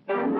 Vincent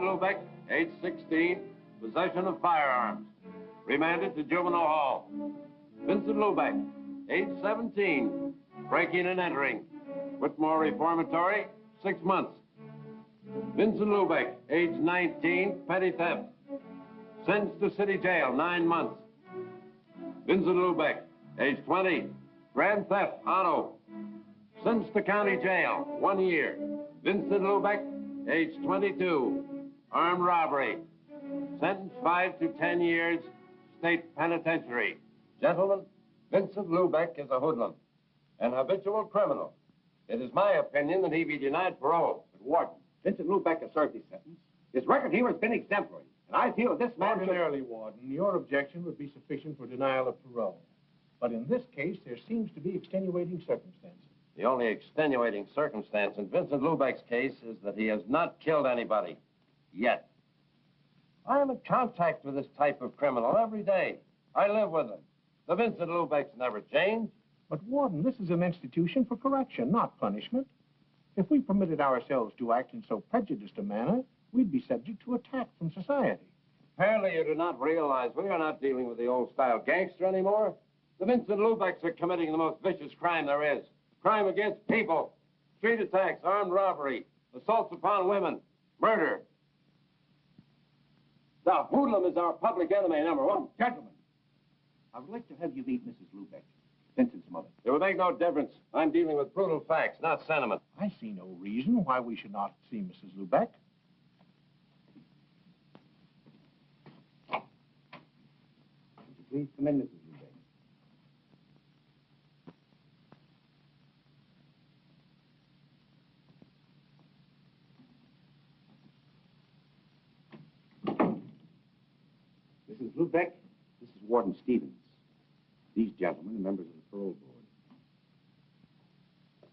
Lubeck, age 16, possession of firearms. Remanded to juvenile hall. Vincent Lubeck, age 17, breaking and entering. Whitmore Reformatory, 6 months. Vincent Lubeck, age 19, petty theft. Sentenced to city jail, 9 months. Vincent Lubeck, age 20, grand theft, auto. Sentenced to county jail, 1 year. Vincent Lubeck, age 22, armed robbery. Sentenced 5 to 10 years, state penitentiary. Gentlemen, Vincent Lubeck is a hoodlum, an habitual criminal. It is my opinion that he be denied parole. But Warden, Vincent Lubeck has served his sentence. His record here has been exemplary, and I feel this man Ordinarily, Warden, your objection would be sufficient for denial of parole. But in this case, there seems to be extenuating circumstances. The only extenuating circumstance in Vincent Lubeck's case is that he has not killed anybody. Yet. I am in contact with this type of criminal every day. I live with him. The Vincent Lubeck's never changed. But, Warden, this is an institution for correction, not punishment. If we permitted ourselves to act in so prejudiced a manner, we'd be subject to attack from society. Apparently you do not realize we are not dealing with the old-style gangster anymore. The Vincent Lubeck's are committing the most vicious crime there is. Crime against people, street attacks, armed robbery, assaults upon women, murder. The hoodlum is our public enemy #1. Gentlemen, I would like to have you meet Mrs. Lubeck, Vincent's mother. It would make no difference. I'm dealing with brutal facts, not sentiment. I see no reason why we should not see Mrs. Lubeck. Would you please come in, Mrs. Lubeck? Mrs. Lubeck, this is Warden Stevens. These gentlemen are members of the parole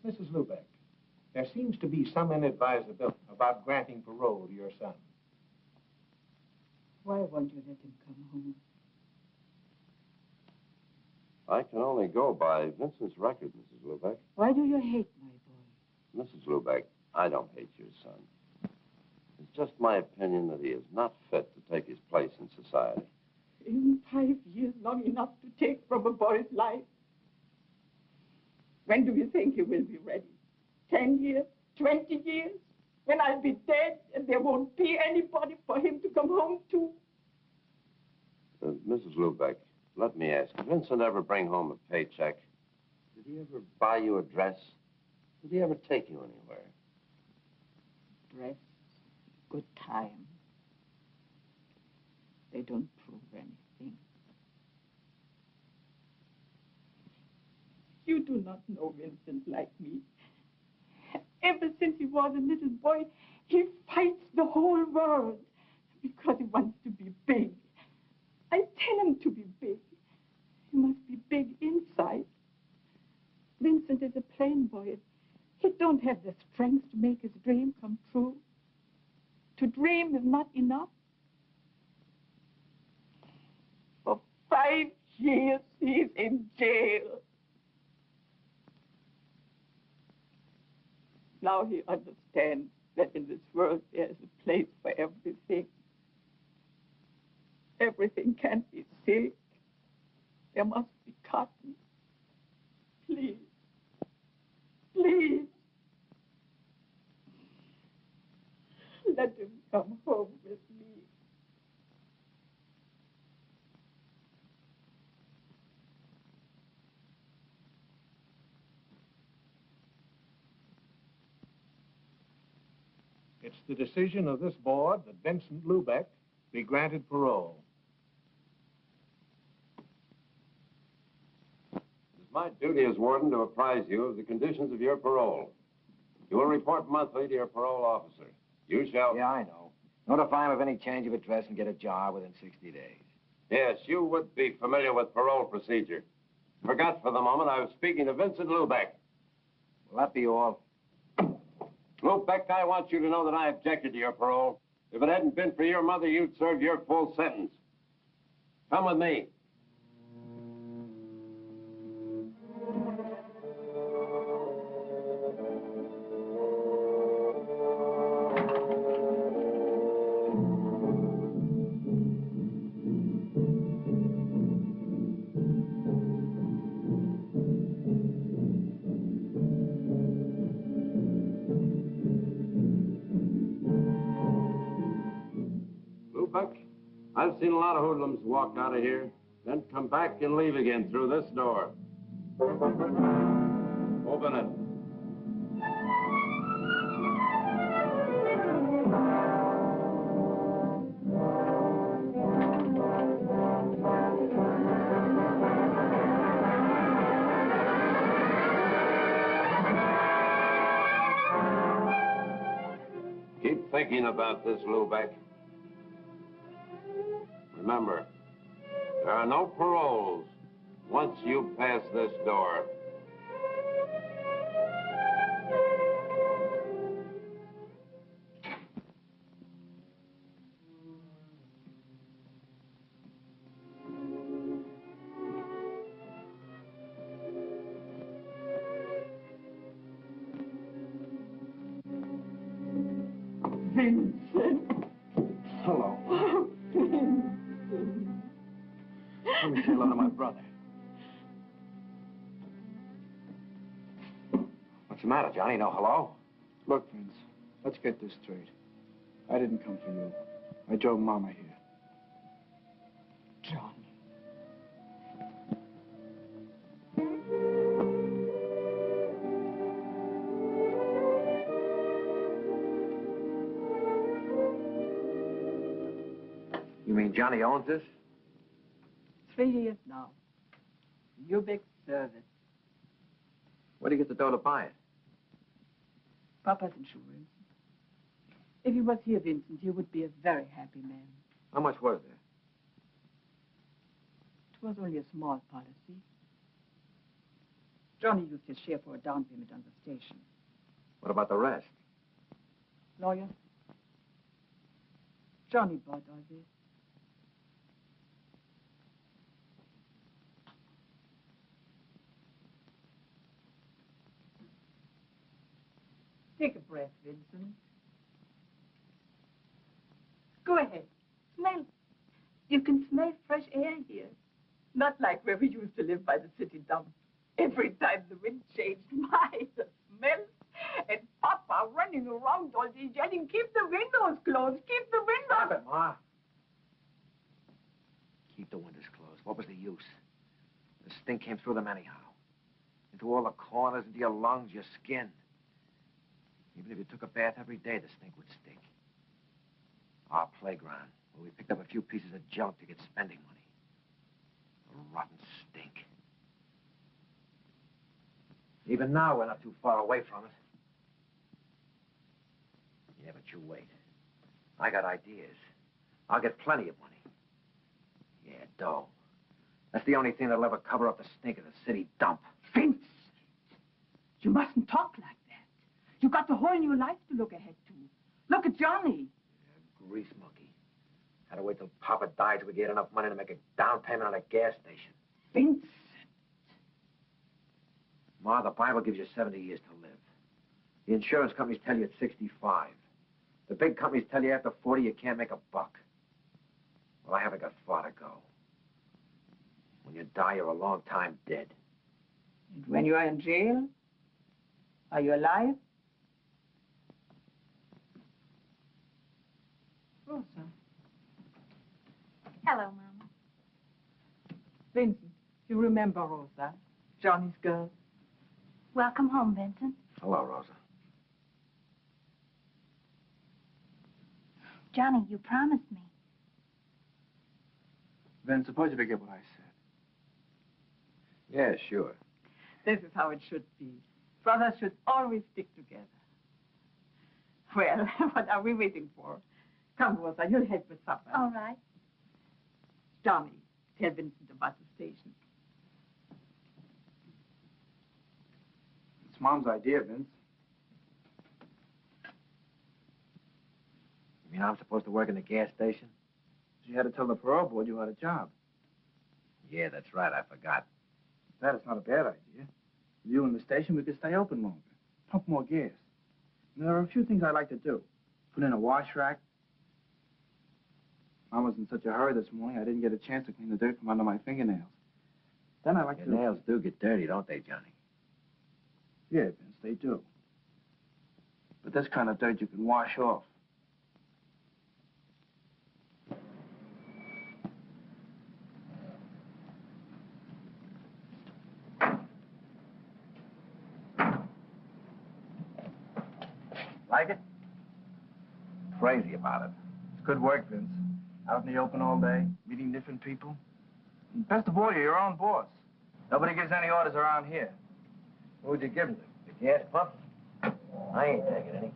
board. Mrs. Lubeck, there seems to be some inadvisability about granting parole to your son. Why won't you let him come home? I can only go by Vincent's record, Mrs. Lubeck. Why do you hate my boy? Mrs. Lubeck, I don't hate your son. It's just my opinion that he is not fit to take his place in society. In 5 years, long enough to take from a boy's life. When do you think he will be ready? 10 years? 20 years? When I'll be dead and there won't be anybody for him to come home to? Mrs. Lubeck, let me ask, did Vincent ever bring home a paycheck? Did he ever buy you a dress? Did he ever take you anywhere? Dress, good time. They don't prove anything. You do not know Vincent like me. Ever since he was a little boy, he fights the whole world. because he wants to be big. I tell him to be big. He must be big inside. Vincent is a plain boy. He don't have the strength to make his dream come true. To dream is not enough. For 5 years, he's in jail. Now he understands that in this world there is a place for everything. Everything can't be silk. There must be cotton. Please. Please. Let him come home with me. It's the decision of this board that Vincent Lubeck be granted parole. It's my duty as warden to apprise you of the conditions of your parole. You will report monthly to your parole officer. You shall... Yeah, I know. Notify him of any change of address and get a job within 60 days. Yes, you would be familiar with parole procedure. Forgot for the moment I was speaking to Vincent Lubeck. Will that be all? Lubeck, I want you to know that I objected to your parole. If it hadn't been for your mother, you'd serve your full sentence. Come with me. I've seen a lot of hoodlums walk out of here, then come back and leave again through this door. Open it. Keep thinking about this, Lubeck. Remember, there are no paroles once you pass this door. Vincent. Hello. Vincent. Let me say hello to my brother. What's the matter, Johnny? No hello? Look, Vince, let's get this straight. I didn't come for you. I drove Mama here. Johnny. You mean Johnny owns this? 3 years now. Lubeck service. Where do you get the dough to buy it? Papa's insurance. If he was here, Vincent, you would be a very happy man. How much was there? It was only a small policy. Johnny used his share for a down payment on the station. What about the rest? Lawyer? Johnny bought all this. Take a breath, Vincent. Go ahead. Smell. You can smell fresh air here. Not like where we used to live by the city dump. Every time the wind changed, my, the smell. And Papa running around all day yelling, keep the windows closed, keep the windows. Stop it, Ma. Keep the windows closed. What was the use? The stink came through them anyhow. Into all the corners, into your lungs, your skin. Even if you took a bath every day, the stink would stink. Our playground, where we picked up a few pieces of junk to get spending money. A rotten stink. Even now, we're not too far away from it. Yeah, but you wait. I got ideas. I'll get plenty of money. Yeah, dough. That's the only thing that'll ever cover up the stink of the city dump. Vince, you mustn't talk like that. You got the whole new life to look ahead to. Look at Johnny. Yeah, grease monkey. Had to wait till Papa died till we get enough money to make a down payment on a gas station. Vince. Ma, the Bible gives you 70 years to live. The insurance companies tell you at 65. The big companies tell you after 40 you can't make a buck. Well, I haven't got far to go. When you die, you're a long time dead. And when you are in jail, are you alive? Rosa. Hello, Mama. Vincent, you remember Rosa, Johnny's girl? Welcome home, Vincent. Hello, Rosa. Johnny, you promised me. Vince, suppose you forget what I said. Yeah, sure. This is how it should be. Brothers should always stick together. Well, what are we waiting for? Come, Rosa, you'll help with supper. All right. Johnny, tell Vincent about the station. It's Mom's idea, Vince. You mean I'm supposed to work in the gas station? She had to tell the parole board you had a job. Yeah, that's right. I forgot. That is not a bad idea. With you in the station, we could stay open longer. Pump more gas. And there are a few things I'd like to do. Put in a wash rack. Mom was in such a hurry this morning, I didn't get a chance to clean the dirt from under my fingernails. Then I'd like Your to... nails do get dirty, don't they, Johnny? Yeah, Vince, they do. But this kind of dirt you can wash off. Like it? Crazy about it. It's good work, Vince. Out in the open all day, meeting different people. And best of all, you're your own boss. Nobody gives any orders around here. Who'd you give them to? The gas pump? I ain't taking any.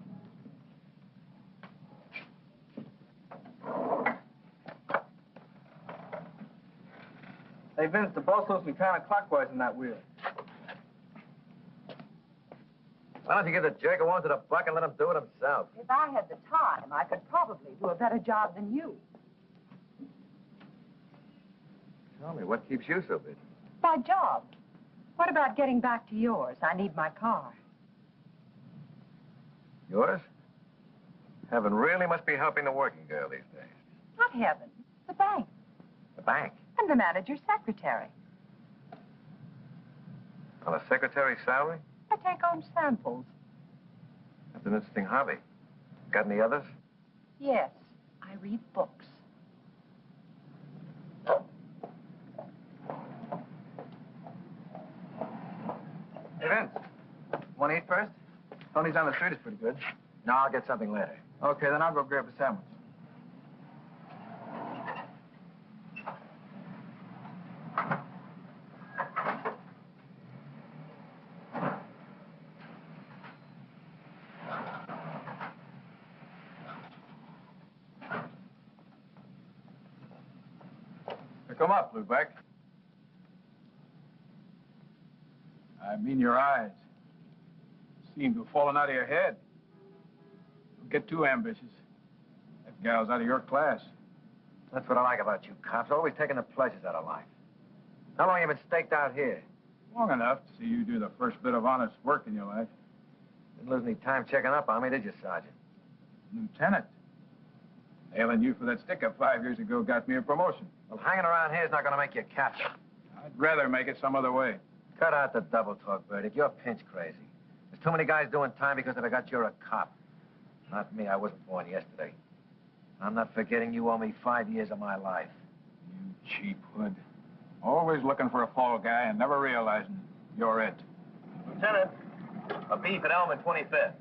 Hey, Vince, the boss supposed to be counterclockwise in that wheel. Why don't you give the jerk a one to the buck and let him do it himself? If I had the time, I could probably do a better job than you. Tell me, what keeps you so busy? My job. What about getting back to yours? I need my car. Yours? Heaven really must be helping the working girl these days. Not heaven. The bank. The bank? And the manager's secretary. On a secretary's salary? I take home samples. That's an interesting hobby. Got any others? Yes, I read books. Hey, Vince, want to eat first? Tony's down the street is pretty good. No, I'll get something later. Okay, then I'll go grab a sandwich. Come up, Lubeck. I mean your eyes. Seem to have fallen out of your head. Don't get too ambitious. That gal's out of your class. That's what I like about you cops. Always taking the pleasures out of life. How long you been staked out here? Long enough to see you do the first bit of honest work in your life. Didn't lose any time checking up on me, did you, Sergeant? Lieutenant. Nailing you for that stick-up 5 years ago got me a promotion. Well, hanging around here is not going to make you captain. I'd rather make it some other way. Cut out the double talk, Burdick. You're pinch crazy. There's too many guys doing time because they forgot you're a cop. Not me. I wasn't born yesterday. I'm not forgetting you owe me 5 years of my life. You cheap hood. Always looking for a fall guy and never realizing you're it. Lieutenant, a beef at Elm and 25th.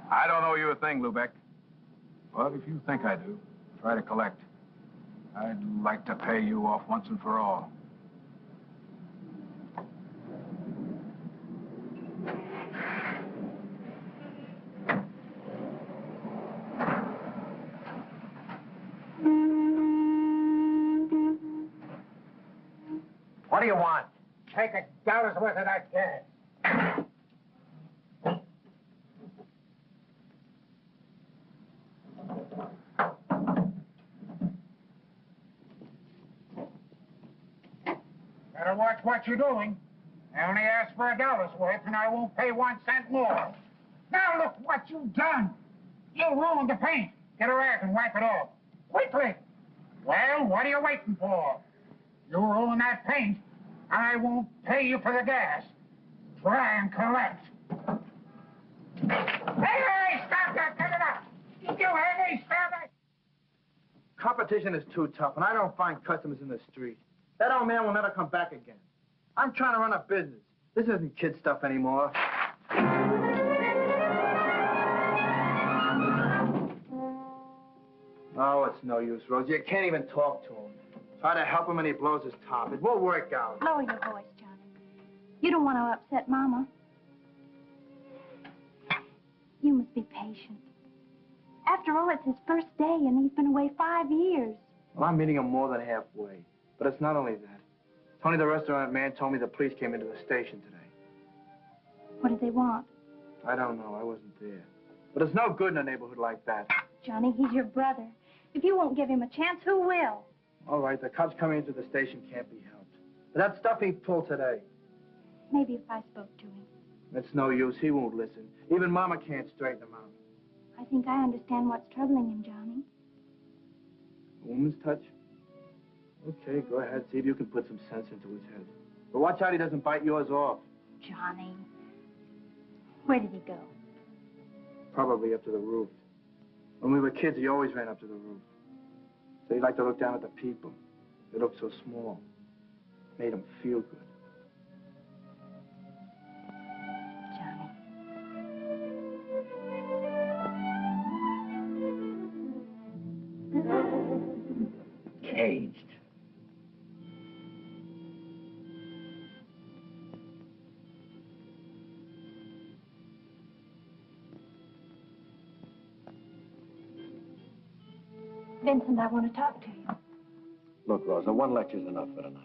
I don't owe you a thing, Lubeck. But if you think I do, try to collect. I'd like to pay you off once and for all. do you want? Take $1 worth of that gas. Better watch what you're doing. I only asked for $1 worth, and I won't pay 1 cent more. Now look what you've done. You ruined the paint. Get a rag and wipe it off. Quickly. Well, what are you waiting for? You ruin that paint, I won't pay you for the gas. Try and collect. Hey, stop that! Cut it out! You hear me? Stop it! Competition is too tough, and I don't find customers in the street. That old man will never come back again. I'm trying to run a business. This isn't kid stuff anymore. Oh, it's no use, Rose. You can't even talk to him. Try to help him and he blows his top. It won't work out. Lower your voice, Johnny. You don't want to upset Mama. You must be patient. After all, it's his first day, and he's been away 5 years. Well, I'm meeting him more than halfway. But it's not only that. Tony, the restaurant man, told me the police came into the station today. What did they want? I don't know. I wasn't there. But it's no good in a neighborhood like that. Johnny, he's your brother. If you won't give him a chance, who will? All right, the cops coming into the station can't be helped. But that stuff he pulled today, Maybe if I spoke to him. it's no use. He won't listen. Even Mama can't straighten him out. I think I understand what's troubling him, Johnny. A woman's touch? Okay, go ahead. See if you can put some sense into his head. But watch out he doesn't bite yours off. Johnny. Where did he go? Probably up to the roof. When we were kids, he always ran up to the roof. So he liked to look down at the people. They looked so small. Made him feel good. Johnny. Caged. Vincent, I want to talk to you. Look, Rosa, one lecture's enough for tonight.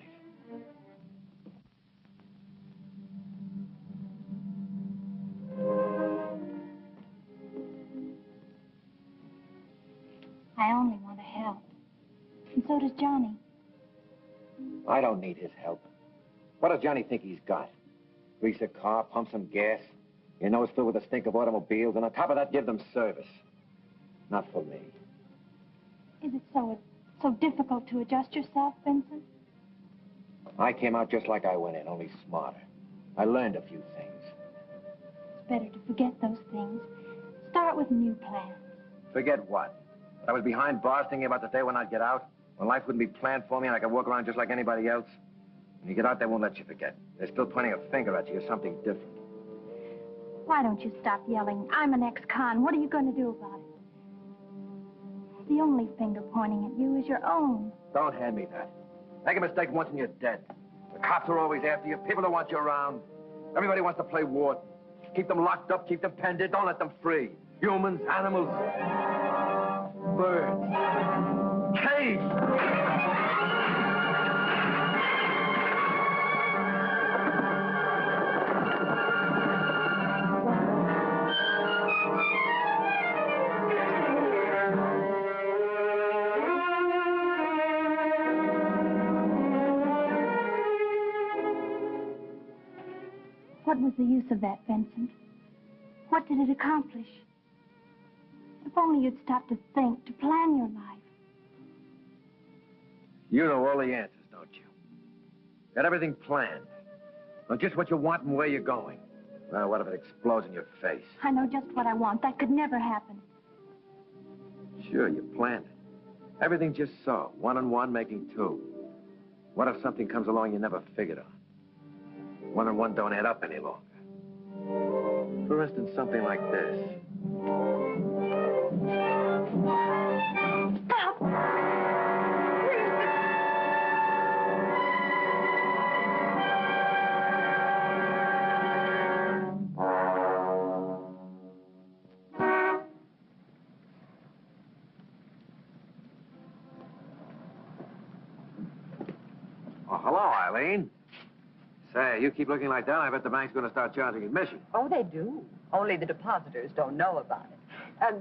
I only want to help. And so does Johnny. I don't need his help. What does Johnny think he's got? Grease a car, pump some gas. You know it's filled with the stink of automobiles, and on top of that, give them service. Not for me. Is it so difficult to adjust yourself, Vincent? I came out just like I went in, only smarter. I learned a few things. It's better to forget those things. Start with new plans. Forget what? That I was behind bars thinking about the day when I'd get out, when life wouldn't be planned for me and I could walk around just like anybody else. When you get out, they won't let you forget. They're still pointing a finger at you or something different. Why don't you stop yelling, I'm an ex-con. What are you going to do about it? The only finger pointing at you is your own. Don't hand me that. Make a mistake once and you're dead. The cops are always after you. People don't want you around. Everybody wants to play war. Keep them locked up, keep them penned in. Don't let them free. Humans, animals, birds. Caged! What was the use of that, Vincent? What did it accomplish? If only you'd stop to think, to plan your life. You know all the answers, don't you? Got everything planned. Know just what you want and where you're going. Well, what if it explodes in your face? I know just what I want. That could never happen. Sure, you planned it. Everything just so. 1 and 1 making 2. What if something comes along you never figured on? 1 and 1 don't add up any longer. For instance, something like this. Stop! Oh, hello, Eileen. Say, you keep looking like that, I bet the bank's going to start charging admission. Oh, they do. Only the depositors don't know about it.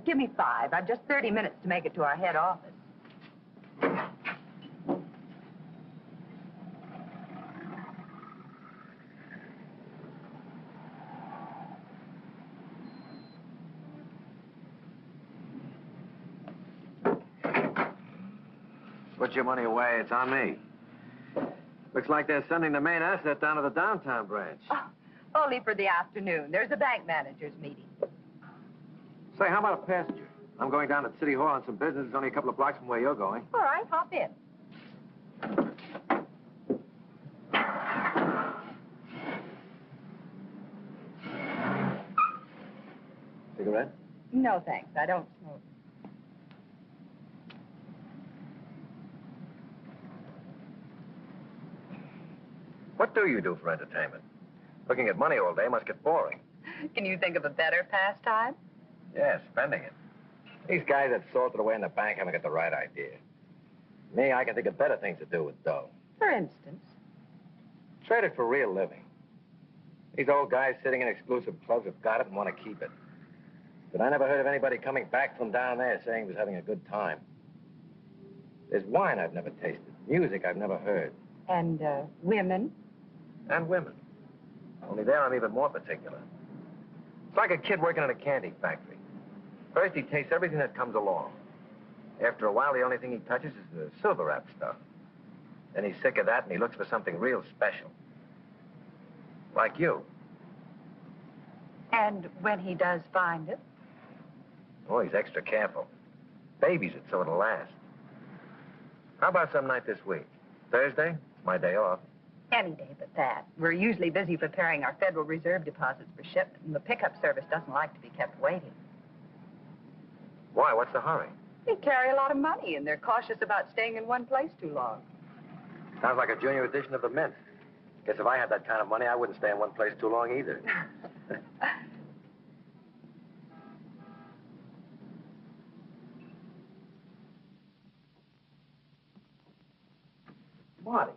Give me 5. I've just 30 minutes to make it to our head office. Put your money away. It's on me. Looks like they're sending the main asset down to the downtown branch. Oh, only for the afternoon. There's a bank manager's meeting. Say, how about a passenger? I'm going down to City Hall on some business. It's only a couple of blocks from where you're going. All right, hop in. Cigarette? No, thanks. I don't smoke. What do you do for entertainment? Looking at money all day must get boring. Can you think of a better pastime? Yeah, spending it. These guys that salted away in the bank haven't got the right idea. Me, I can think of better things to do with dough. For instance? Trade it for real living. These old guys sitting in exclusive clubs have got it and want to keep it. But I never heard of anybody coming back from down there saying he was having a good time. There's wine I've never tasted, music I've never heard. And, women? And women. Only there I'm even more particular. It's like a kid working in a candy factory. First, he tastes everything that comes along. After a while, the only thing he touches is the silver wrap stuff. Then he's sick of that, and he looks for something real special. Like you. And when he does find it? Oh, he's extra careful. Babies it so it'll last. How about some night this week? Thursday? It's my day off. Any day but that. We're usually busy preparing our Federal Reserve deposits for shipment, and the pickup service doesn't like to be kept waiting. Why? What's the hurry? They carry a lot of money, and they're cautious about staying in one place too long. Sounds like a junior edition of the Mint. Guess if I had that kind of money, I wouldn't stay in one place too long either. Marty.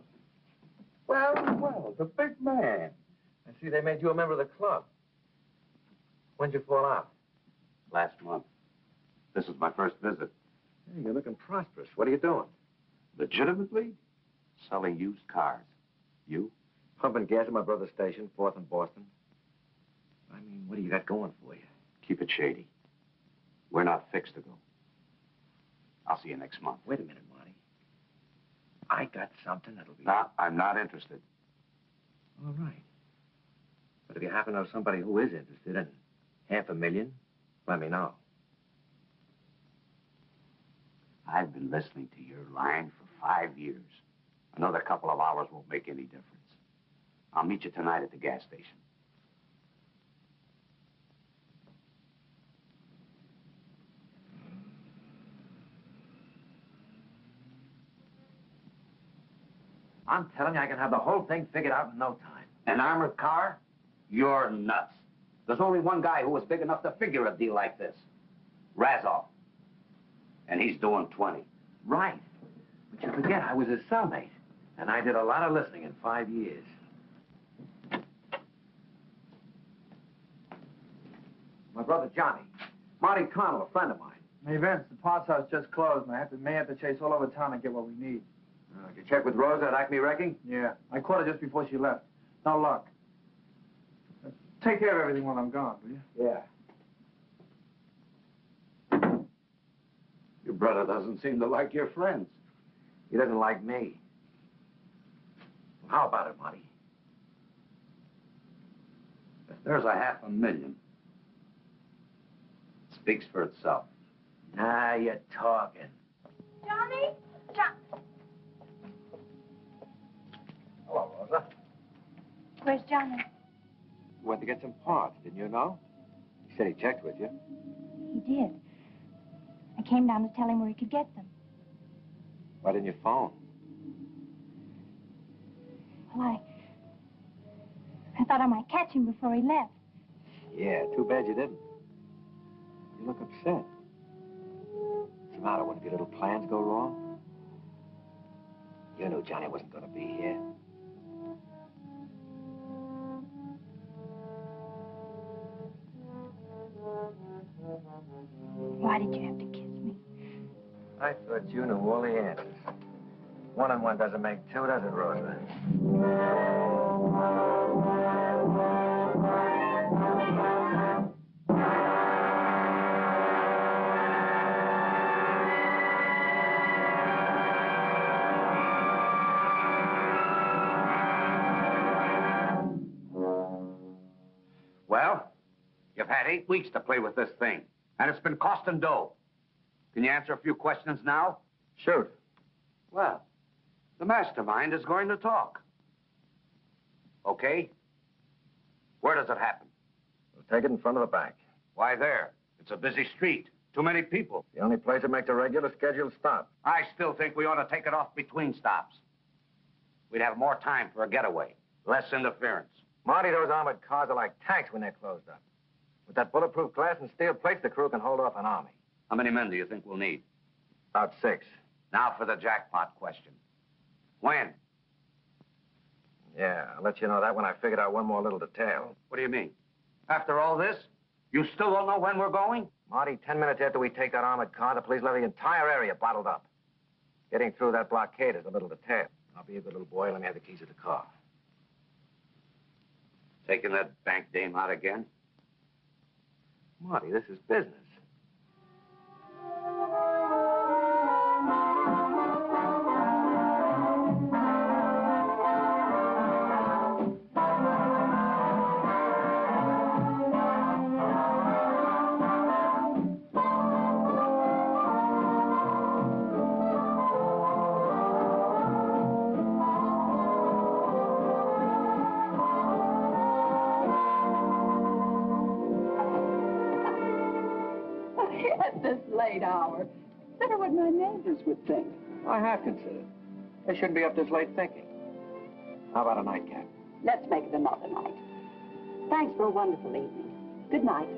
Well, the big man. I see they made you a member of the club. When'd you fall out? Last month. This is my first visit. Hey, you're looking prosperous. What are you doing? Legitimately? Selling used cars. You? Pumping gas at my brother's station, 4th and Boston. I mean, what do you got going for you? Keep it shady. We're not fixed to go. I'll see you next month. Wait a minute, Marty. I got something that'll be... No, I'm not interested. All right. But if you happen to know somebody who is interested in $500,000, let me know. I've been listening to your line for 5 years. Another couple of hours won't make any difference. I'll meet you tonight at the gas station. I'm telling you, I can have the whole thing figured out in no time. An armored car? You're nuts. There's only one guy who was big enough to figure a deal like this. Razov. And he's doing 20. Right. But you forget, I was his cellmate. And I did a lot of listening in 5 years. My brother Johnny. Marty Connell, a friend of mine. Hey, Vince, the parts house just closed, and I may have to chase all over town to get what we need. Did you check with Rosa at Acme Wrecking? Yeah, I caught her just before she left. No luck. Take care of everything while I'm gone, will you? Yeah. Your brother doesn't seem to like your friends. He doesn't like me. Well, how about it, Marty? If there's $500,000, it speaks for itself. Now you're talking. Johnny? Hello, Rosa. Where's Johnny? You went to get some parts, didn't you know? He said he checked with you. He did. I came down to tell him where he could get them. Why didn't you phone? Well, I thought I might catch him before he left. Yeah, too bad you didn't. You look upset. What's the matter? One of your little plans go wrong? You knew Johnny wasn't going to be here. did you have to kiss me? I thought you knew all the answers. 1 and 1 doesn't make 2, does it, Rosa? Well, you've had 8 weeks to play with this thing, and it's been costing dough. Can you answer a few questions now? Shoot. Well, the mastermind is going to talk. Okay? Where does it happen? We'll take it in front of the bank. Why there? It's a busy street. Too many people. The only place that makes a regular scheduled stop. I still think we ought to take it off between stops. We'd have more time for a getaway. Less interference. Marty, those armored cars are like tanks when they're closed up. With that bulletproof glass and steel plates, the crew can hold off an army. How many men do you think we'll need? About 6. Now for the jackpot question. When? Yeah, I'll let you know that when I figured out one more little detail. What do you mean? After all this, you still don't know when we're going? Marty, 10 minutes after we take that armored car, the police will have the entire area bottled up. Getting through that blockade is a little detail. I'll be a good little boy and let me have the keys of the car. Taking that bank dame out again? Marty, this is business. At this late hour. Consider what my neighbors would think. I have considered. They shouldn't be up this late thinking. How about a nightcap? Let's make it another night. Thanks for a wonderful evening. Good night.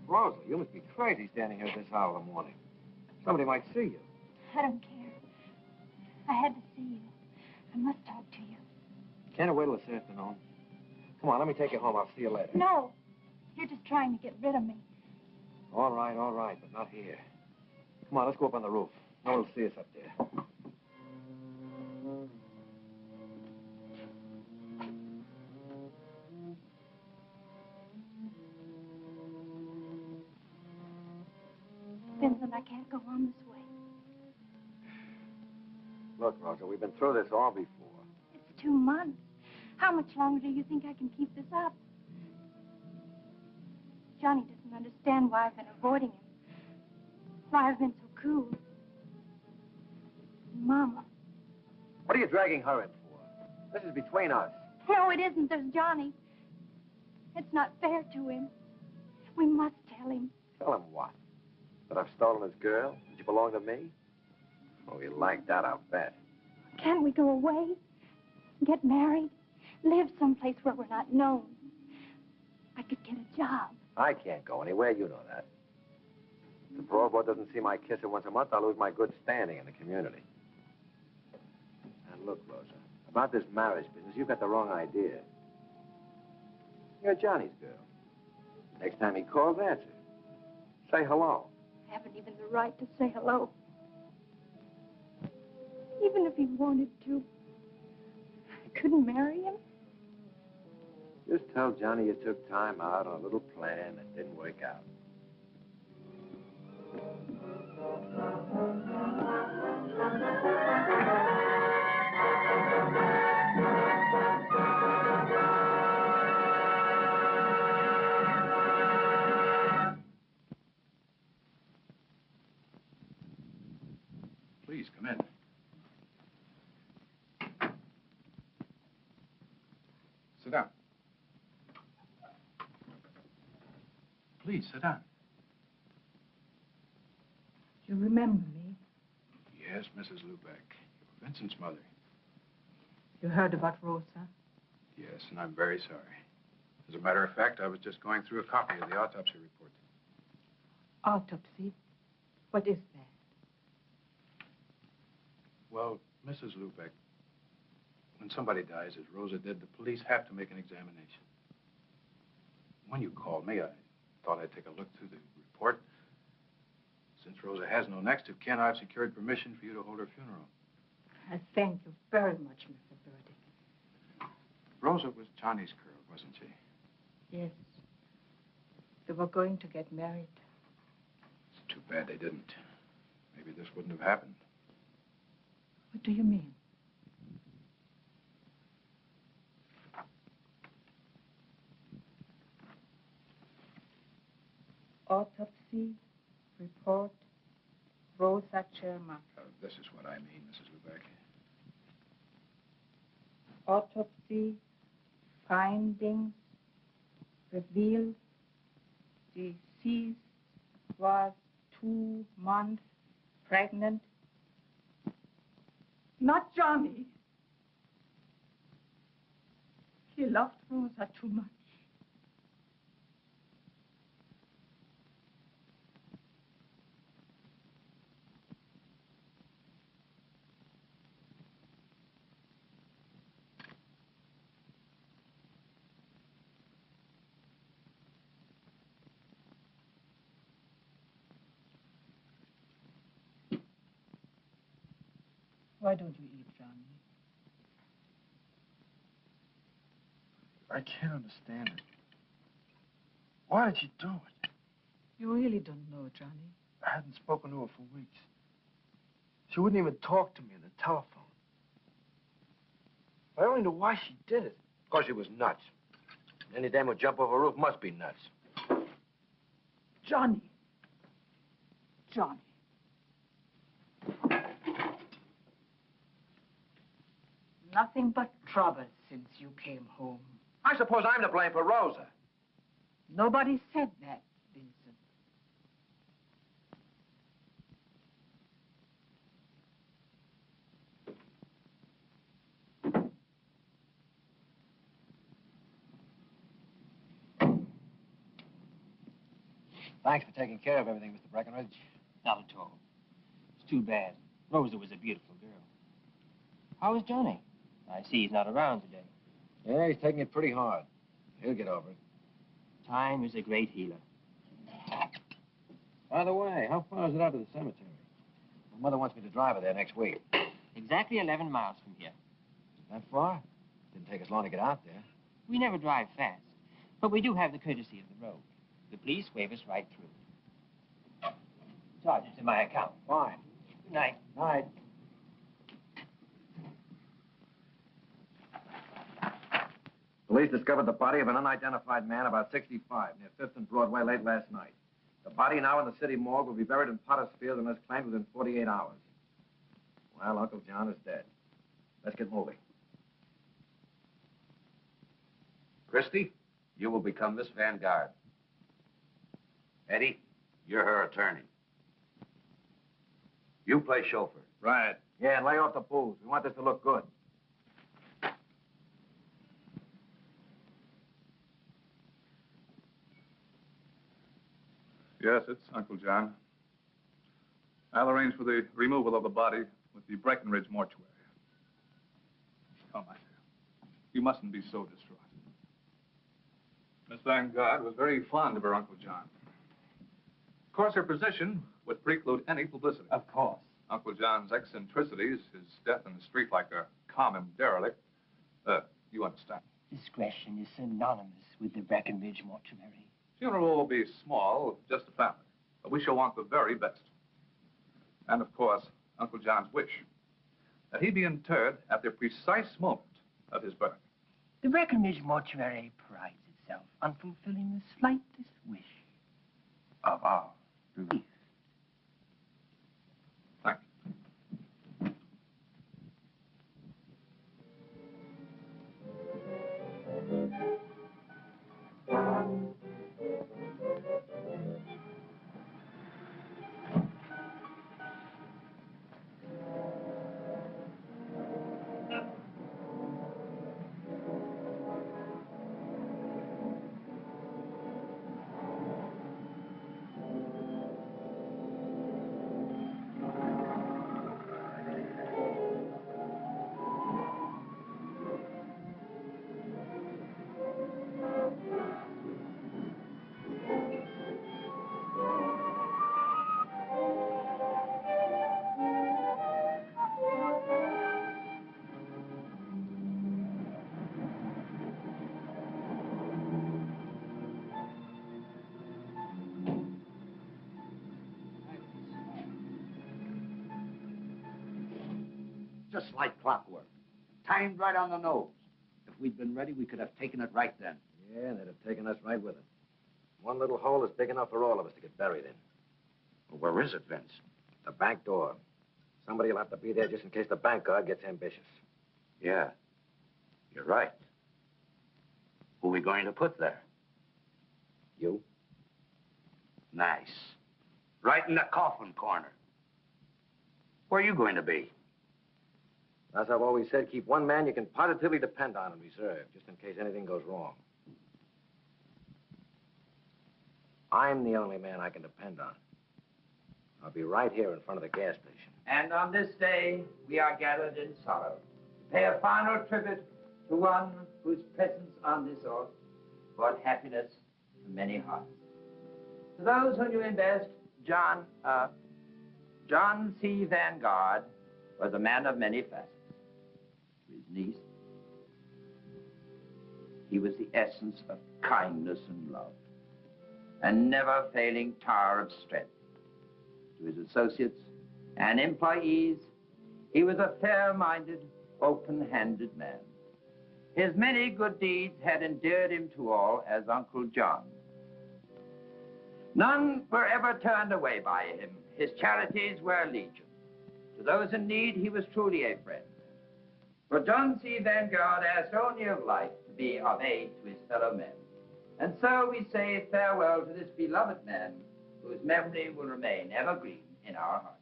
Rosa, you must be crazy standing here at this hour of the morning. Somebody might see you. I don't care. I had to see you. I must talk to you. Can't I wait till this afternoon? Come on, let me take you home. I'll see you later. No. You're just trying to get rid of me. All right, but not here. Come on, let's go up on the roof. No one will see us up there. Vincent, I can't go on this way. Look, Rosa, we've been through this all before. It's 2 months. How much longer do you think I can keep this up? Johnny doesn't understand why I've been avoiding him. Why I've been so cool. Mama. What are you dragging her in for? This is between us. No, it isn't. There's Johnny. It's not fair to him. We must tell him. Tell him what? That I've stolen his girl? That you belong to me? Oh, you like that, I'll bet. Can't we go away? Get married? Live someplace where we're not known? I could get a job. I can't go anywhere, you know that. If the parole board doesn't see my kiss once a month, I'll lose my good standing in the community. And look, Rosa, about this marriage business, you've got the wrong idea. You're Johnny's girl. Next time he calls, answer. Say hello. I haven't even the right to say hello. Even if he wanted to, I couldn't marry him. Just tell Johnny you took time out on a little plan that didn't work out. Please, come in. Sit down. Please, sit down. You remember me? Yes, Mrs. Lubeck. You're Vincent's mother. You heard about Rosa? Yes, and I'm very sorry. As a matter of fact, I was just going through a copy of the autopsy report. Autopsy? What is that? Well, Mrs. Lubeck, when somebody dies, as Rosa did, the police have to make an examination. When you called me, I thought I'd take a look through the report. Since Rosa has no next of kin, I've secured permission for you to hold her funeral. I thank you very much, Mr. Burdick. Rosa was Johnny's girl, wasn't she? Yes. They were going to get married. It's too bad they didn't. Maybe this wouldn't have happened. What do you mean? Autopsy report, Rosa Cherma. This is what I mean, Mrs. Lubeck. Autopsy findings revealed deceased was 2 months pregnant. Not Johnny. He loved Rosa too much. Why don't you eat, Johnny? I can't understand it. Why did you do it? You really don't know, Johnny. I hadn't spoken to her for weeks. She wouldn't even talk to me on the telephone. I only knew why she did it. Of course, she was nuts. Any dame who jump off a roof must be nuts. Johnny. Johnny. Nothing but trouble since you came home. I suppose I'm to blame for Rosa. Nobody said that, Vincent. Thanks for taking care of everything, Mr. Breckenridge. Not at all. It's too bad. Rosa was a beautiful girl. How is Johnny? I see he's not around today. Yeah, he's taking it pretty hard. He'll get over it. Time is a great healer. By the way, how far is it out to the cemetery? My mother wants me to drive her there next week. Exactly 11 miles from here. That far? Didn't take us long to get out there. We never drive fast, but we do have the courtesy of the road. The police wave us right through. Sergeant's in my account. Fine. Good night. Night. Police discovered the body of an unidentified man about 65 near 5th and Broadway late last night. The body now in the city morgue will be buried in Potter's Field unless claimed within 48 hours. Well, Uncle John is dead. Let's get moving. Christie, you will become Miss Vanguard. Eddie, you're her attorney. You play chauffeur. Right. Yeah, and lay off the booze. We want this to look good. Yes, it's Uncle John. I'll arrange for the removal of the body with the Breckenridge mortuary. Oh, my dear. You mustn't be so distraught. Miss Vanguard was very fond of her Uncle John. Of course, her position would preclude any publicity. Of course. Uncle John's eccentricities, his death in the street like a common derelict, you understand. Discretion is synonymous with the Breckenridge mortuary. Funeral will be small, just a family. But we shall want the very best. And, of course, Uncle John's wish that he be interred at the precise moment of his birth. The Breckenridge mortuary prides itself on fulfilling the slightest wish of our relief. Thank you. Just like clockwork. Timed right on the nose. If we'd been ready, we could have taken it right then. Yeah, and they'd have taken us right with it. One little hole is big enough for all of us to get buried in. Well, where is it, Vince? The back door. Somebody will have to be there just in case the bank guard gets ambitious. Yeah, you're right. Who are we going to put there? You? Nice. Right in the coffin corner. Where are you going to be? As I've always said, keep one man you can positively depend on in reserve, just in case anything goes wrong. I'm the only man I can depend on. I'll be right here in front of the gas station. And on this day, we are gathered in sorrow to pay a final tribute to one whose presence on this earth brought happiness to many hearts. To those who knew him best, John C. Vanguard was a man of many facets. To his niece, he was the essence of kindness and love, a never-failing tower of strength. To his associates and employees, he was a fair-minded, open-handed man. His many good deeds had endeared him to all as Uncle John. None were ever turned away by him. His charities were legion. To those in need, he was truly a friend. For John C. Vanguard asked only of life to be of aid to his fellow men. And so we say farewell to this beloved man, whose memory will remain evergreen in our hearts.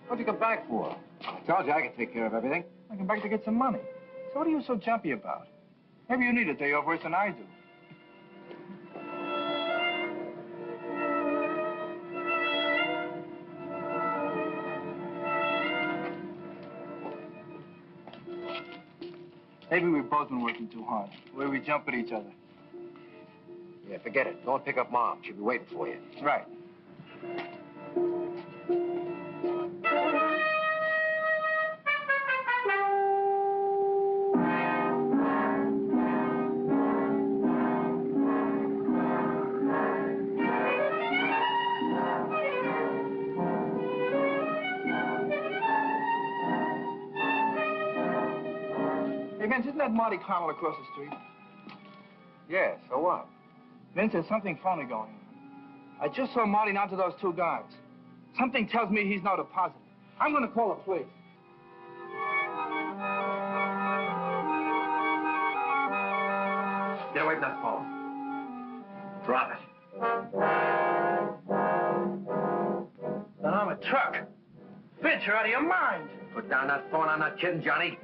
What'd you come back for? I told you I could take care of everything. I came back to get some money. So what are you so jumpy about? Maybe you need a day off worse than I do. Maybe we've both been working too hard. The way we jump at each other. Yeah, forget it. Go and pick up Mom. She'll be waiting for you. Right. Hey, Vince, isn't that Marty Connell across the street? Yeah, so what? Vince, there's something phony going on. I just saw Marty nod to those two guys. Something tells me he's not a positive. I'm going to call the police. Get away from that phone. Drop it. Then I'm a truck. Vince, you're out of your mind. Put down that phone. I'm not kidding, Johnny.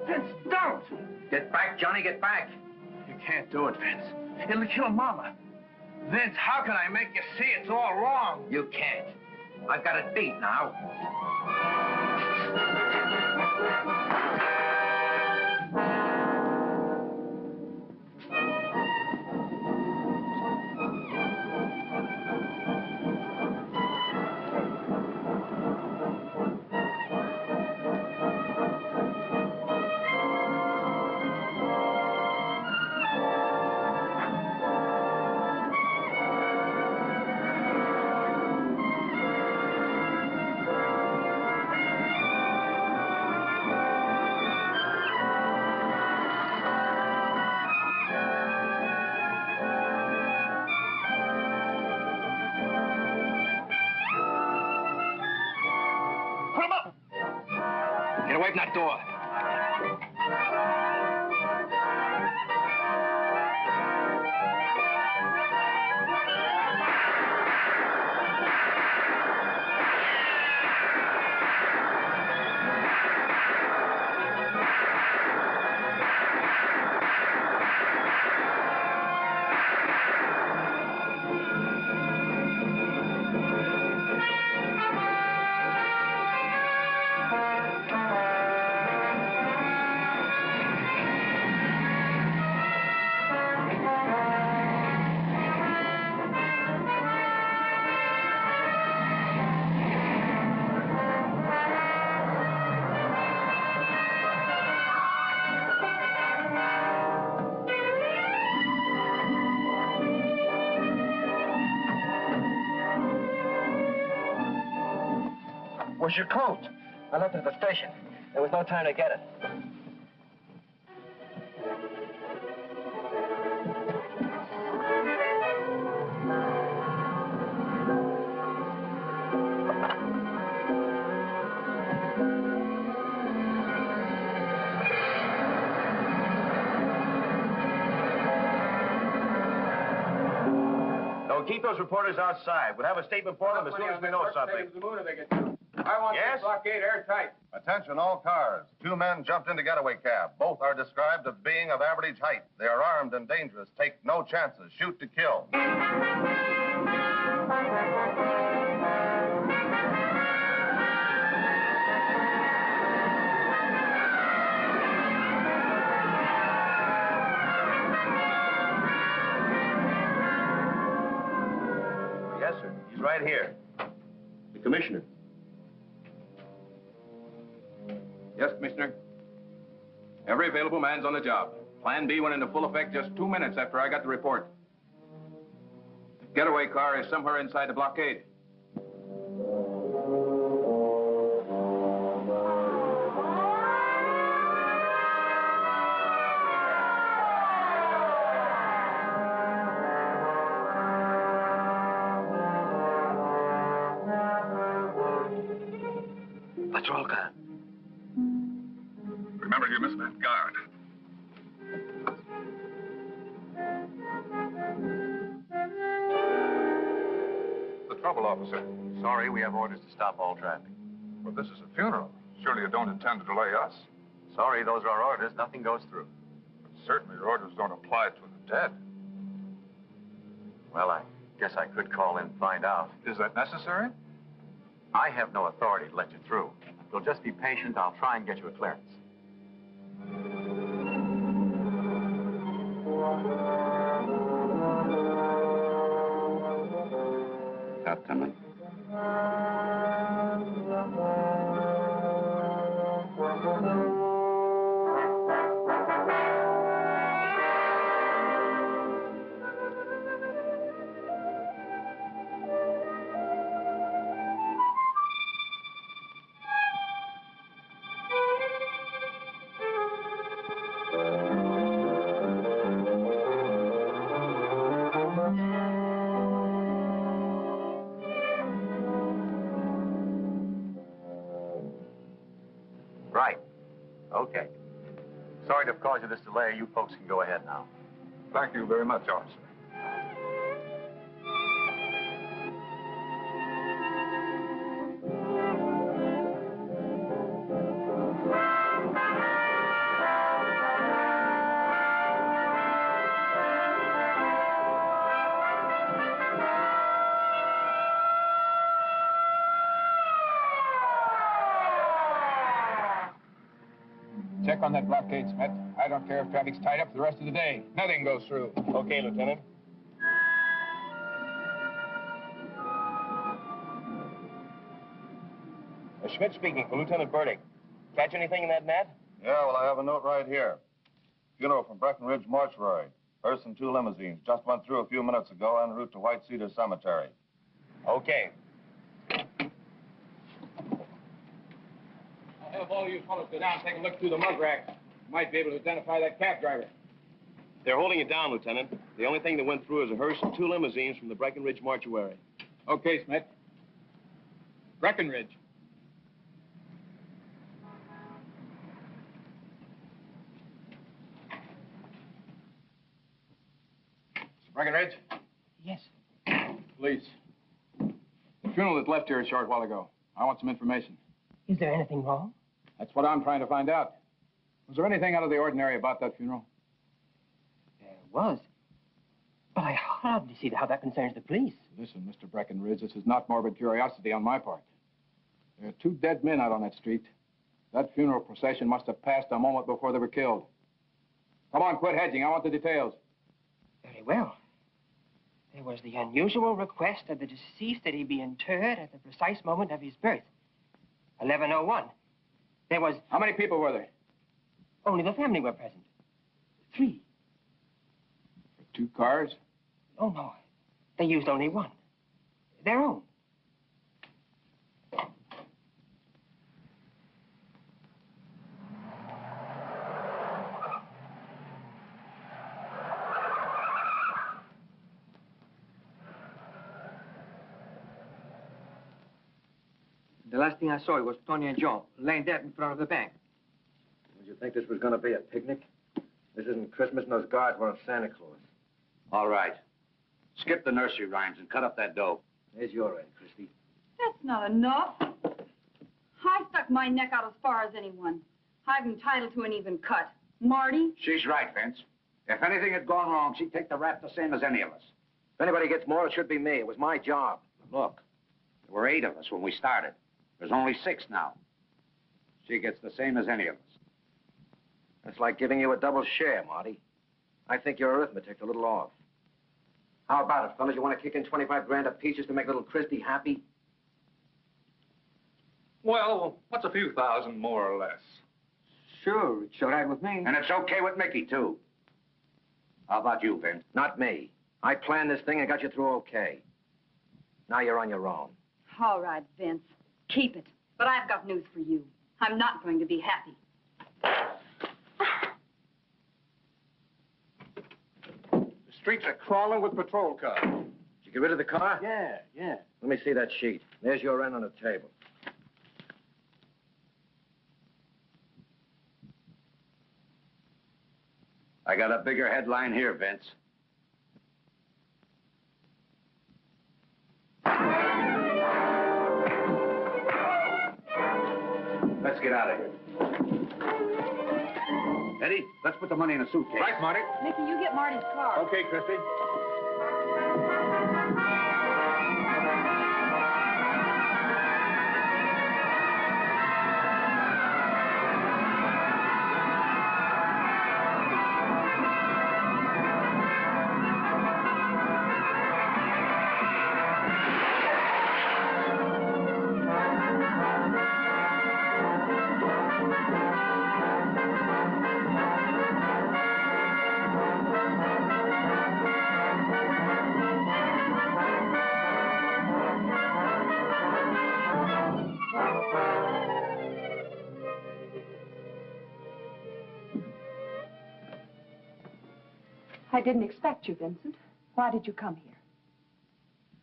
Vince, don't. Get back, Johnny, get back. You can't do it, Vince. It'll kill Mama. Vince, how can I make you see it's all wrong? You can't. I've got it beat now. Get away from that door. Where's your coat? I left it at the station. There was no time to get it. So keep those reporters outside. We'll have a statement for them as soon as we know something. I want Yes? this blockade airtight. Attention, all cars. 2 men jumped into getaway cab. Both are described as being of average height. They are armed and dangerous. Take no chances. Shoot to kill. Yes, sir. He's right here. The commissioner. Yes, Commissioner. Every available man's on the job. Plan B went into full effect just 2 minutes after I got the report. Getaway car is somewhere inside the blockade. What's wrong, Khan? Remember, you missed that guard. The trouble, officer? Sorry, we have orders to stop all traffic. Well, this is a funeral. Surely you don't intend to delay us. Sorry, those are our orders. Nothing goes through. Certainly your orders don't apply to the dead. Well, I guess I could call in and find out. Is that necessary? I have no authority to let you through. If you'll just be patient, I'll try and get you a clearance. Stop coming. Right. Okay. Sorry to have caused you this delay. You folks can go ahead now. Thank you very much, officer. Check on that blockade, Smith. I don't care if traffic's tied up for the rest of the day. Nothing goes through. Okay, Lieutenant. Schmidt speaking for Lieutenant Burdick. Catch anything in that net? Yeah, well, I have a note right here. Funeral from Breckenridge Mortuary. Hearse and 2 limousines. Just went through a few minutes ago en route to White Cedar Cemetery. Okay. I'll have all you fellows go down and take a look through the mug rack. Might be able to identify that cab driver. They're holding it down, Lieutenant. The only thing that went through is a hearse and 2 limousines from the Breckenridge Mortuary. Okay, Smith. Breckenridge. Mr. Breckenridge? Yes. Police. The funeral that left here a short while ago. I want some information. Is there anything wrong? That's what I'm trying to find out. Was there anything out of the ordinary about that funeral? There was. But I hardly see how that concerns the police. Listen, Mr. Breckenridge, this is not morbid curiosity on my part. There are 2 dead men out on that street. That funeral procession must have passed a moment before they were killed. Come on, quit hedging. I want the details. Very well. There was the unusual request of the deceased that he be interred at the precise moment of his birth. 11:01. There was... How many people were there? Only the family were present. 3. 2 cars? Oh, no. They used only one. Their own. The last thing I saw was Tony and Joe laying dead in front of the bank. Did you think this was going to be a picnic? This isn't Christmas, and those guards weren't Santa Claus. All right. Skip the nursery rhymes and cut up that dough. There's your end, Christy. That's not enough. I stuck my neck out as far as anyone. I'm entitled to an even cut. Marty? She's right, Vince. If anything had gone wrong, she'd take the rap the same as any of us. If anybody gets more, it should be me. It was my job. Look, there were 8 of us when we started. There's only 6 now. She gets the same as any of us. That's like giving you a double share, Marty. I think your arithmetic's a little off. How about it, fellas? You want to kick in 25 grand apiece just to make little Christy happy? Well, what's a few thousand more or less? Sure, it's all right with me. And it's okay with Mickey, too. How about you, Vince? Not me. I planned this thing and got you through okay. Now you're on your own. All right, Vince. Keep it. But I've got news for you. I'm not going to be happy. The streets are crawling with patrol cars. Did you get rid of the car? Yeah. Let me see that sheet. There's your end on the table. I got a bigger headline here, Vince. Let's get out of here. Eddie, let's put the money in a suitcase. Right, Marty. Mickey, you get Marty's car. Okay, Christy. I didn't expect you, Vincent. Why did you come here?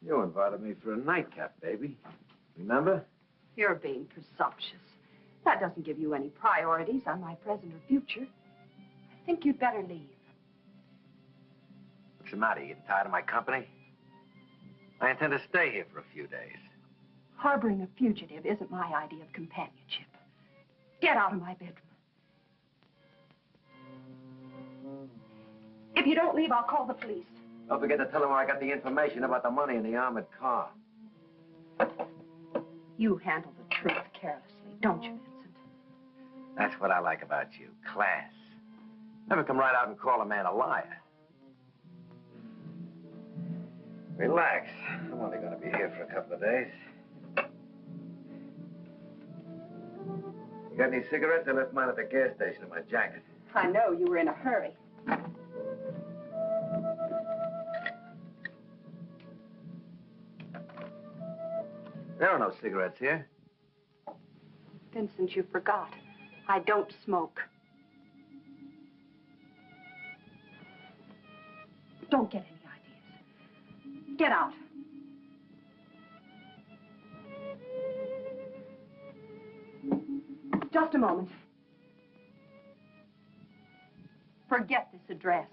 You invited me for a nightcap, baby. Remember? You're being presumptuous. That doesn't give you any priorities on my present or future. I think you'd better leave. What's the matter? You getting tired of my company? I intend to stay here for a few days. Harboring a fugitive isn't my idea of companionship. Get out of my bedroom. If you don't leave, I'll call the police. Don't forget to tell them where I got the information about the money in the armored car. You handle the truth carelessly, don't you, Vincent? That's what I like about you. Class. Never come right out and call a man a liar. Relax. I'm only going to be here for a couple of days. You got any cigarettes? I left mine at the gas station in my jacket. I know you were in a hurry. There are no cigarettes here. Vincent, you forgot. I don't smoke. Don't get any ideas. Get out. Just a moment. Forget this address.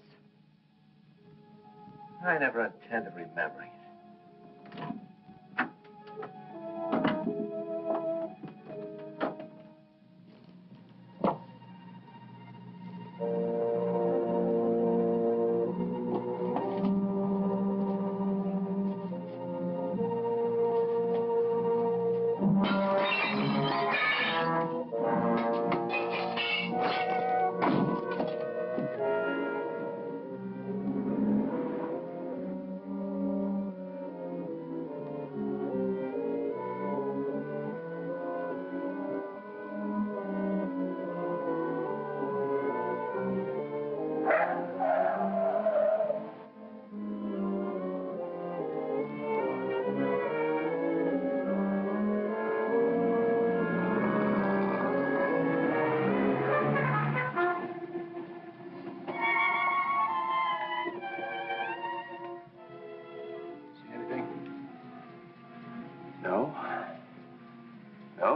I never intended remembering it.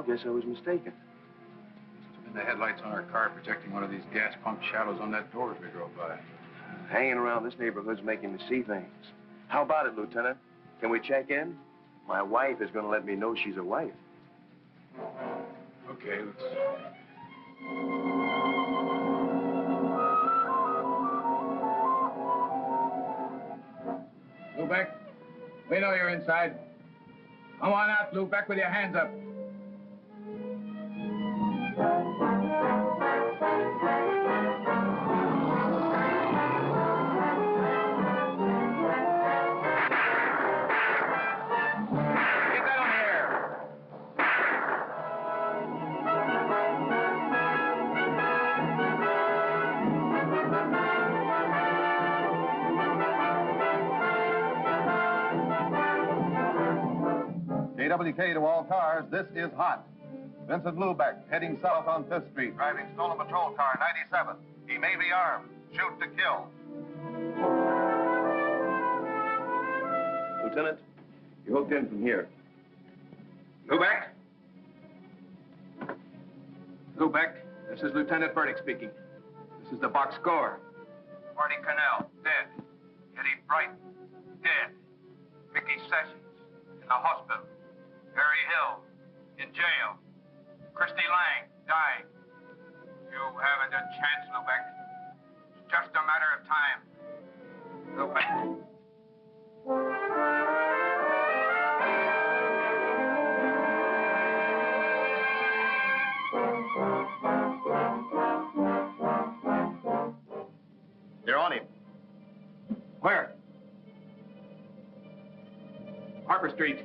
guess I was mistaken. Must have been the headlights on our car projecting one of these gas pump shadows on that door as we drove by. Hanging around this neighborhood's making me see things. How about it, Lieutenant? Can we check in? My wife is going to let me know she's a wife. Okay, let's... Lubeck, we know you're inside. Come on out, Lubeck, with your hands up. Get down here. KWK to all cars, this is hot. Vincent Lubeck, heading south on 5th Street, driving stolen patrol car 97. He may be armed. Shoot to kill. Lieutenant, you're hooked in from here. Lubeck? Lubeck, this is Lieutenant Burdick speaking. This is the box score. Marty Cannell, dead. Eddie Bright, dead. Mickey Sessions, in the hospital. Harry Hill, in jail. Christy Lang, dying. You haven't a chance, Lubeck. It's just a matter of time. Lubeck. They're on him. Where? Harper Street.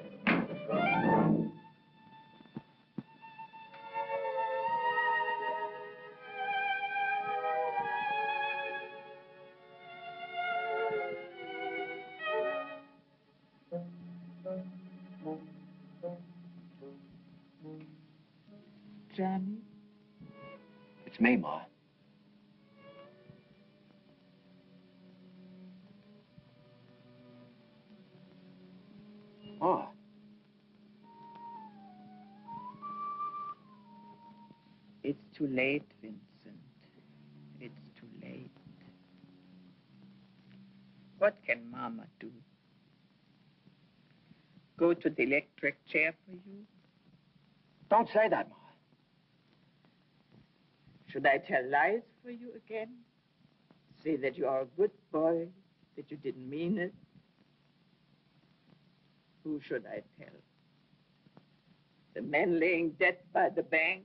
Johnny? It's me, Ma. Ma. It's too late, Vincent. It's too late. What can Mama do? Go to the electric chair for you? Don't say that, Ma. Should I tell lies for you again? Say that you are a good boy, that you didn't mean it? Who should I tell? The man laying dead by the bank?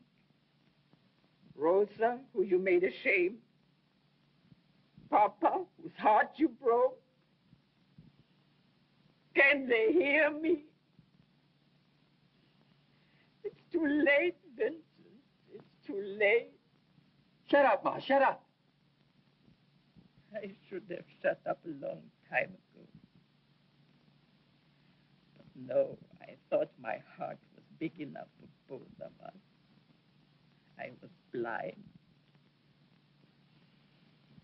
Rosa, who you made ashamed? Papa, whose heart you broke? Can they hear me? It's too late, Vincent. It's too late. Shut up, Ma. Shut up. I should have shut up a long time ago. But no, I thought my heart was big enough for both of us. I was blind.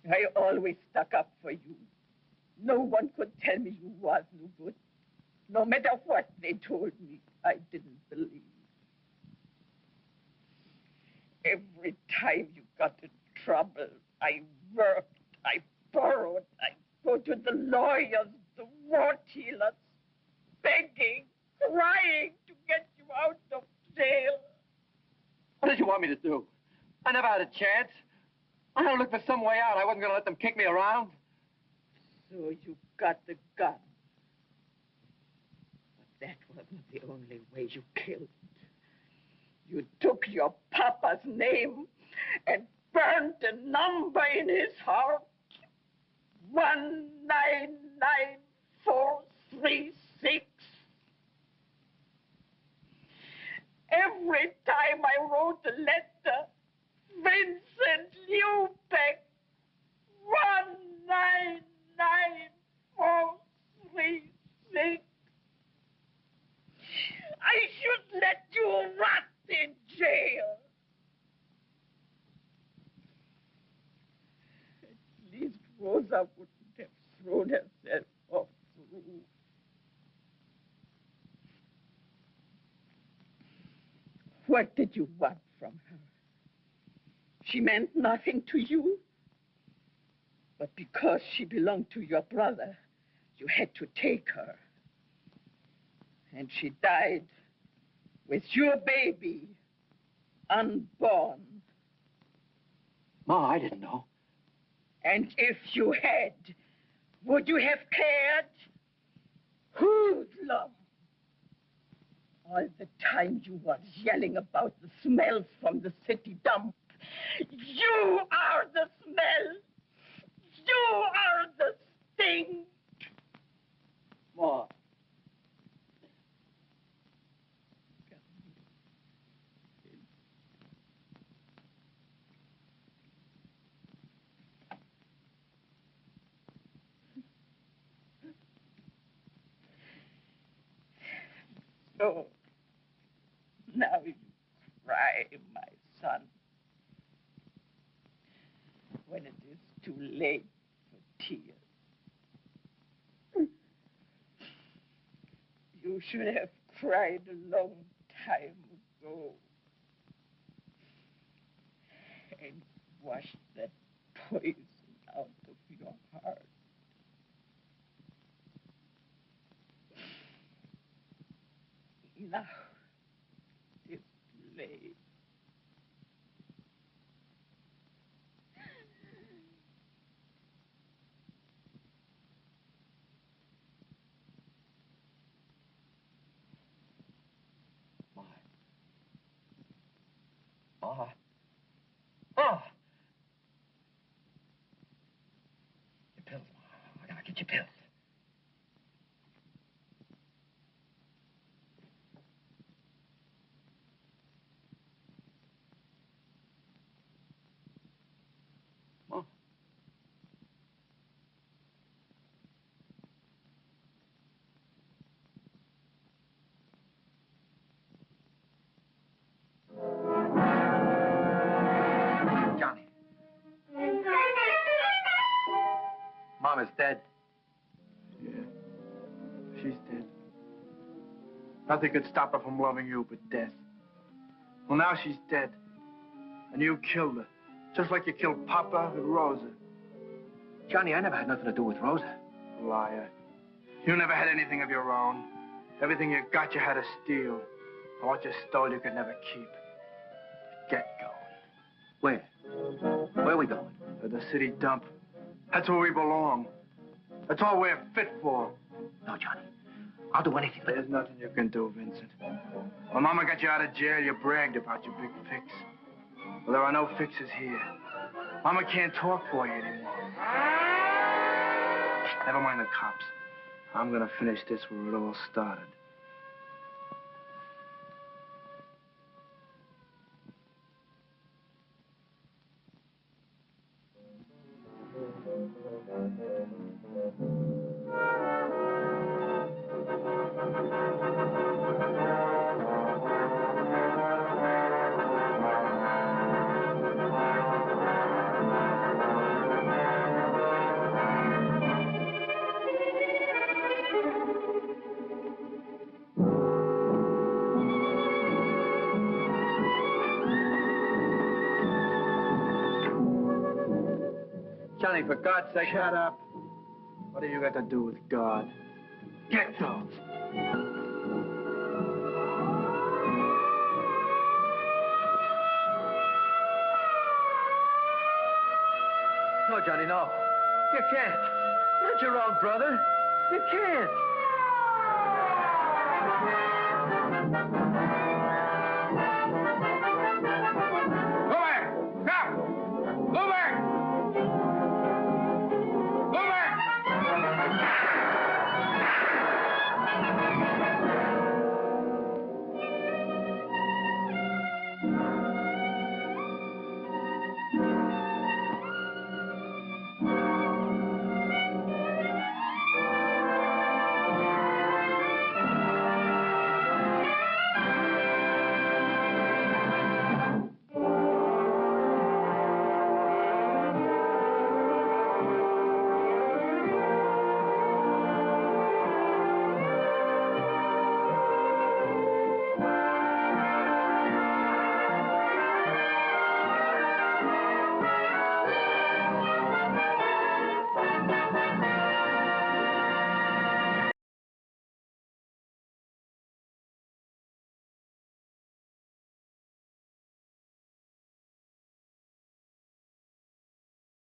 I always stuck up for you. No one could tell me you was no good. No matter what they told me, I didn't believe. Every time you got in trouble, I worked, I borrowed, I go to the lawyers, the wart healers, begging, crying to get you out of jail. What did you want me to do? I never had a chance. I had to look for some way out. I wasn't going to let them kick me around. So you got the gun. But that wasn't the only way you killed. You took your papa's name and burned a number in his heart. 199436. Every time I wrote a letter, Vincent Lubeck, 199436. I should let you rot in jail. At least Rosa wouldn't have thrown herself off the roof. What did you want from her? She meant nothing to you. But because she belonged to your brother, you had to take her. And she died with your baby, unborn. Ma, I didn't know. And if you had, would you have cared? Hoodlum! All the time you was yelling about the smells from the city dump. You are the smell! You are the stink! Ma. So, now you cry, my son, when it is too late for tears. You should have cried a long time ago and washed that poison out of your heart. Now it's too late. Ma. Ma. Your pills, Ma. I gotta get your pills. Ma. Johnny. Mom is dead. Yeah. She's dead. Nothing could stop her from loving you but death. Well, now she's dead. And you killed her. Just like you killed Papa and Rosa. Johnny, I never had nothing to do with Rosa. Liar. You never had anything of your own. Everything you got, you had to steal. And what you stole, you could never keep. Get going. Where? Where are we going? To the city dump. That's where we belong. That's all we're fit for. No, Johnny. I'll do anything. There's nothing you can do, Vincent. When Mama got you out of jail, you bragged about your big fix. Well, there are no fixes here. Mama can't talk for you anymore. Never mind the cops. I'm gonna finish this where it all started. Johnny, for God's sake. Shut up. What have you got to do with God? Get those. No, Johnny, no. You can't. Not your own brother. You can't.